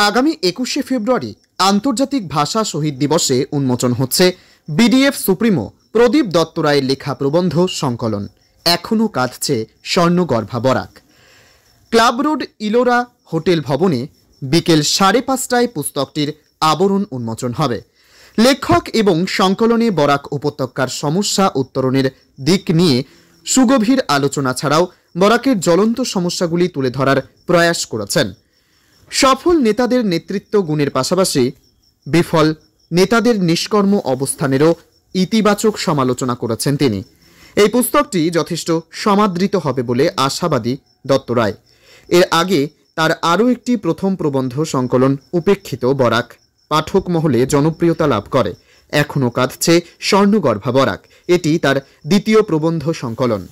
আগামী 21শে ফেব্রুয়ারি আন্তর্জাতিক ভাষা শহীদ দিবসে উন্মোচন হচ্ছে বিডিএফ সুপ্রিমো প্রদীপ দত্ত রায়ের লেখা প্রবন্ধ সংকলন এখনো কাঁদছে স্বর্ণগর্ভা Barak. Club road Ellora hotel ভবনে বিকেল 5:30টায় পুস্তকটির আবরণ উন্মোচন হবে। লেখক এবং সংকলনে বরাক উপত্যকার সমস্যা উত্তরণের দিক নিয়ে সুগভীর আলোচনা ছাড়াও বরাকের জ্বলন্ত সমস্যাগুলি তুলে ধরার প্রয়াস করেছেন। সফল নেতাদের নেতৃত্ব গুণের পাশাপাশি বিফল নেতাদের নিষ্কর্ম অবস্থানেরও ইতিবাচক সমালোচনা করেছেন তিনি। এই পুস্তকটি যথেষ্ট সমাদৃত হবে বলে আশাবাদী দত্ত রায়। এর আগে তার আরও একটি প্রথম প্রবন্ধ সংকলন উপেক্ষিত বরাক পাঠক মহলে জনপ্রিয়তা লাভ করে। এখনো কাঁদছে স্বর্ণগর্ভা বরাক, এটি তার দ্বিতীয় প্রবন্ধ সংকলন।